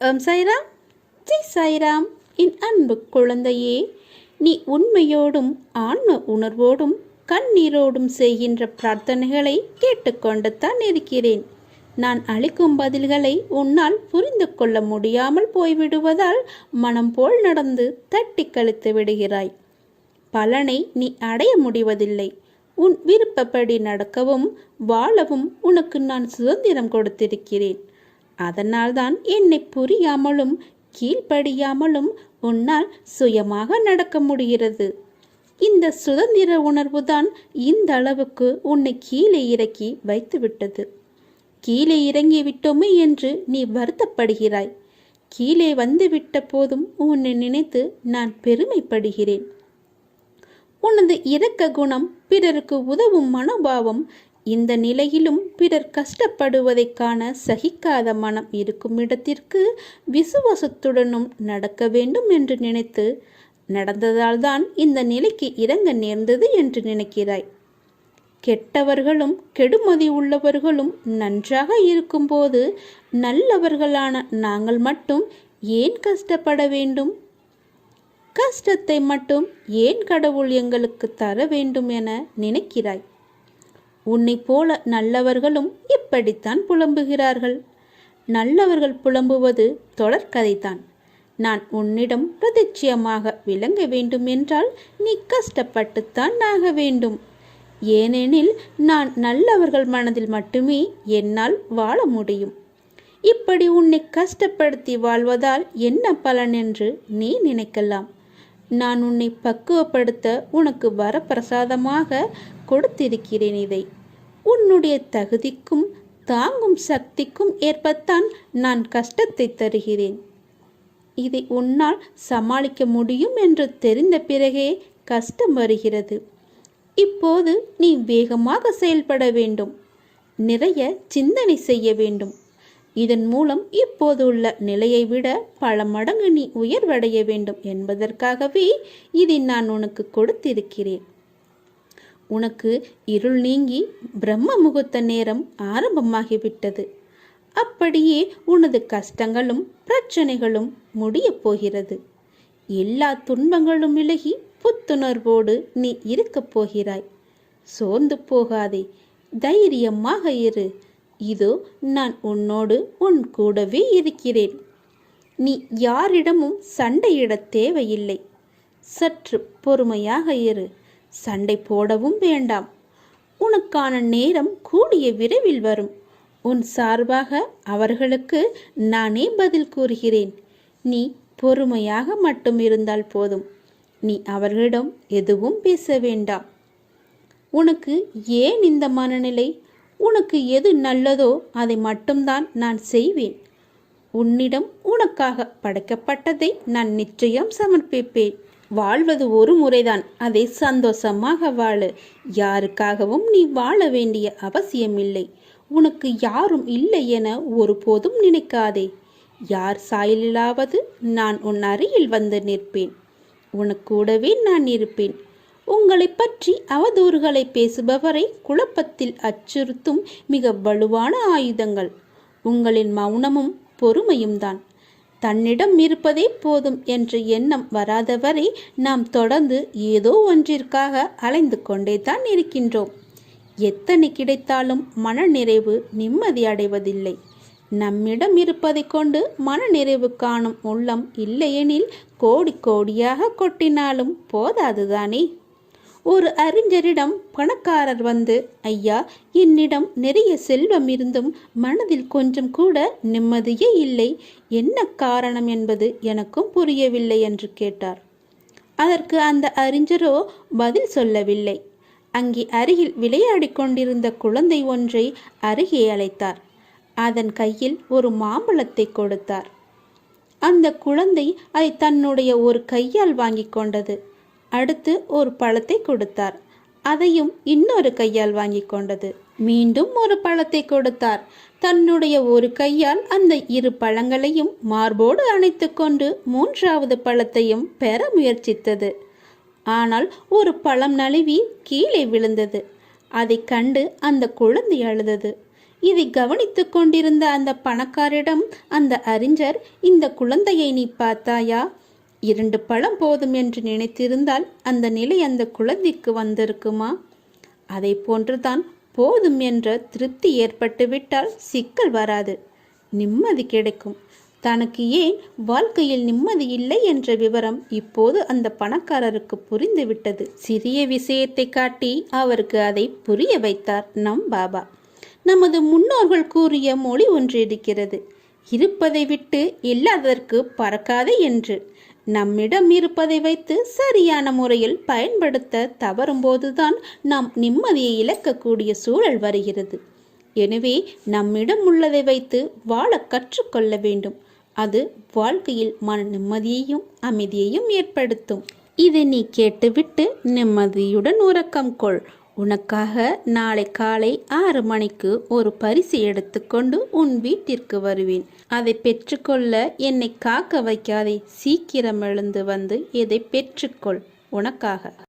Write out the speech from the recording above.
சாய்ராம், ஜெய் சாய்ராம். என் அன்பு குழந்தையே, நீ உண்மையோடும் ஆன்ம உணர்வோடும் கண்ணீரோடும் செய்கின்ற பிரார்த்தனைகளை கேட்டுக்கொண்டு தான் இருக்கிறேன். நான் அளிக்கும் பதில்களை உன்னால் புரிந்து கொள்ள முடியாமல் போய்விடுவதால் மனம் போல் நடந்து தட்டி கழித்து விடுகிறாய். பலனை நீ அடைய முடிவதில்லை. உன் விருப்பப்படி நடக்கவும் வாழவும் உனக்கு நான் சுதந்திரம் கொடுத்திருக்கிறேன். அதனால்தான் என்னை புரியாமலும் கீழ்ப்படியாமலும் உன்னால் சுயமாக நடக்க முடிகிறது. இந்த சுதந்திர உணர்வு தான் இந்த அளவுக்கு உன்னை கீழே இறக்கி வைத்துவிட்டது. கீழே இறங்கி விட்டோமே என்று நீ வருத்தப்படுகிறாய். கீழே வந்து விட்ட போதும் உன்னை நினைத்து நான் பெருமைப்படுகிறேன். உனது இரக்க குணம், பிறருக்கு உதவும் மனோபாவம், இந்த நிலையிலும் பிறர் கஷ்டப்படுவதை காண சகிக்காத மனம் இருக்கும் இடத்திற்கு விசுவாசத்துடனும் நடக்க வேண்டும் என்று நினைத்து நடந்ததால் தான் இந்த நிலைக்கு இறங்க நேர்ந்தது என்று நினைக்கிறாய். கெட்டவர்களும் கெடுமதி உள்ளவர்களும் நன்றாக இருக்கும்போது நல்லவர்களான நாங்கள் மட்டும் ஏன் கஷ்டப்பட வேண்டும்? கஷ்டத்தை மட்டும் ஏன் கடவுள் எங்களுக்கு தர வேண்டும் என நினைக்கிறாய். உன்னை போல நல்லவர்களும் இப்படித்தான் புலம்புகிறார்கள். நல்லவர்கள் புலம்புவது தொடர்கதைதான். நான் உன்னிடம் பிரதிட்சயமாக விளங்க வேண்டும் என்றால் நீ கஷ்டப்பட்டுத்தான் ஆக வேண்டும். ஏனெனில் நான் நல்லவர்கள் மனதில் மட்டுமே என்னால் வாழ முடியும். இப்படி உன்னை கஷ்டப்படுத்தி வாழ்வதால் என்ன பலன் என்று நீ நினைக்கலாம். நான் உன்னை பக்குவப்படுத்த உனக்கு வரப்பிரசாதமாக கொடுத்திருக்கிறேன். இதை உன்னுடைய தகுதிக்கும் தாங்கும் சக்திக்கும் ஏற்பத்தான் நான் கஷ்டத்தை தருகிறேன். இதை உன்னால் சமாளிக்க முடியும் என்று தெரிந்த பிறகே கஷ்டம் வருகிறது. இப்போது நீ வேகமாக செயல்பட வேண்டும். நிறைய சிந்தனை செய்ய வேண்டும். இதன் மூலம் இப்போது உள்ள நிலையை விட பல மடங்கு நீ உயர்வடைய வேண்டும் என்பதற்காகவே இதை நான் உனக்கு கொடுத்திருக்கிறேன். உனக்கு இருள் நீங்கி பிரம்ம முகூர்த்த நேரம் ஆரம்பமாகிவிட்டது. அப்படியே உனது கஷ்டங்களும் பிரச்சனைகளும் முடியப் போகிறது. எல்லா துன்பங்களும் விலகி புத்துணர்வோடு நீ இருக்கப் போகிறாய். சோர்ந்து போகாதே, தைரியமாக இரு. இதோ நான் உன்னோடு உன் கூடவே இருக்கிறேன். நீ யாரிடமும் சண்டையிடத் தேவையில்லை. சற்று பொறுமையாக இரு. சண்டை போடவும் வேண்டாம். உனக்கான நேரம் கூடிய விரைவில் வரும். உன் சார்பாக அவர்களுக்கு நானே பதில் கூறுகிறேன். நீ பொறுமையாக மட்டும் இருந்தால் போதும். நீ அவர்களிடம் எதுவும் பேச வேண்டாம். உனக்கு ஏன் இந்த மனநிலை? உனக்கு எது நல்லதோ அதை மட்டும்தான் நான் செய்வேன். உன்னிடம் உனக்காக படைக்கப்பட்டதை நான் நிச்சயம் சமர்ப்பிப்பேன். வாழ்வது ஒரு முறைதான். அதை சந்தோஷமாக வாழு. யாருக்காகவும் நீ வாழ வேண்டிய அவசியமில்லை. உனக்கு யாரும் இல்லை என ஒருபோதும் நினைக்காதே. யார் சாயலிலாவது நான் உன் அருகில் வந்து நிற்பேன். உனக்கு கூடவே நான் இருப்பேன். உங்களை பற்றி அவதூறுகளை பேசுபவரை குழப்பத்தில் அச்சுறுத்தும் மிக வலுவான ஆயுதங்கள் உங்களின் மௌனமும் பொறுமையும் தான். தன்னிடம் இருப்பதே போதும் என்ற எண்ணம் வராதவரை நாம் தொடர்ந்து ஏதோ ஒன்றிற்காக அலைந்து கொண்டே தான் இருக்கின்றோம். எத்தனை கிடைத்தாலும் மனநிறைவு நிம்மதி அடைவதில்லை. நம்மிடம் இருப்பதை கொண்டு மனநிறைவு காணும் உள்ளம் இல்லையெனில் கோடி கோடியாக கொட்டினாலும் போதாதுதானே. ஒரு அறிஞரிடம் பணக்காரர் வந்து, ஐயா, என்னிடம் நிறைய செல்வம் இருந்தும் மனதில் கொஞ்சம் கூட நிம்மதியே இல்லை, என்ன காரணம் என்பது எனக்கும் புரியவில்லை என்று கேட்டார். அதற்கு அந்த அறிஞரோ பதில் சொல்லவில்லை. அங்கே அருகில் விளையாடி கொண்டிருந்த குழந்தை ஒன்றை அருகே அழைத்தார். அதன் கையில் ஒரு மாம்பழத்தை கொடுத்தார். அந்த குழந்தை அதை தன்னுடைய ஒரு கையால் வாங்கி கொண்டது. அடுத்து ஒரு பழத்தை கொடுத்தார். அதையும் இன்னொரு கையால் வாங்கி கொண்டது. மீண்டும் ஒரு பழத்தை கொடுத்தார். தன்னுடைய ஒரு கையால் அந்த இரு பழங்களையும் மார்போடு அணைத்து கொண்டு மூன்றாவது பழத்தையும் பெற முயற்சித்தது. ஆனால் ஒரு பழம் நழுவி கீழே விழுந்தது. அதை கண்டு அந்த குழந்தை அழுதது. இதை கவனித்துக் கொண்டிருந்த அந்த பணக்காரிடம் அந்த அறிஞர், இந்த குழந்தையை நீ பார்த்தாயா? 2 பழம் போதும் என்று நினைத்திருந்தால் அந்த நிலை அந்த குழந்தைக்கு வந்திருக்குமா? அதை போன்றுதான் போதும் என்ற திருப்தி ஏற்பட்டுவிட்டால் சிக்கல் வராது, நிம்மதி கிடைக்கும். தனக்கு ஏன் வாழ்க்கையில் நிம்மதி இல்லை என்ற விவரம் இப்போது அந்த பணக்காரருக்கு புரிந்துவிட்டது. சிறிய விஷயத்தை காட்டி அவருக்கு அதை புரிய வைத்தார் நம் பாபா. நமது முன்னோர்கள் கூறிய மொழி ஒன்று இருக்கிறது, இருப்பதை விட்டு இல்லாததற்கு பறக்காதே என்று. நம்மிடம் இருப்பதை வைத்து சரியான முறையில் பயன்படுத்த தவறும்போதுதான் நாம் நிம்மதியை இழக்கக்கூடிய சூழல் வருகிறது. எனவே நம்மிடம் உள்ளதை வைத்து வாழ கற்றுக்கொள்ள வேண்டும். அது வாழ்க்கையில் மன நிம்மதியையும் அமைதியையும் ஏற்படுத்தும். இதை நீ கேட்டுவிட்டு நிம்மதியுடன் உறக்கம் கொள். உனக்காக நாளை காலை 6 மணிக்கு ஒரு பரிசு எடுத்துக்கொண்டு உன் வீட்டிற்கு வருவேன். அதை பெற்றுக்கொள்ள என்னை காக்க வைக்காதே. சீக்கிரம் எழுந்து வந்து இதை பெற்றுக்கொள் உனக்காக.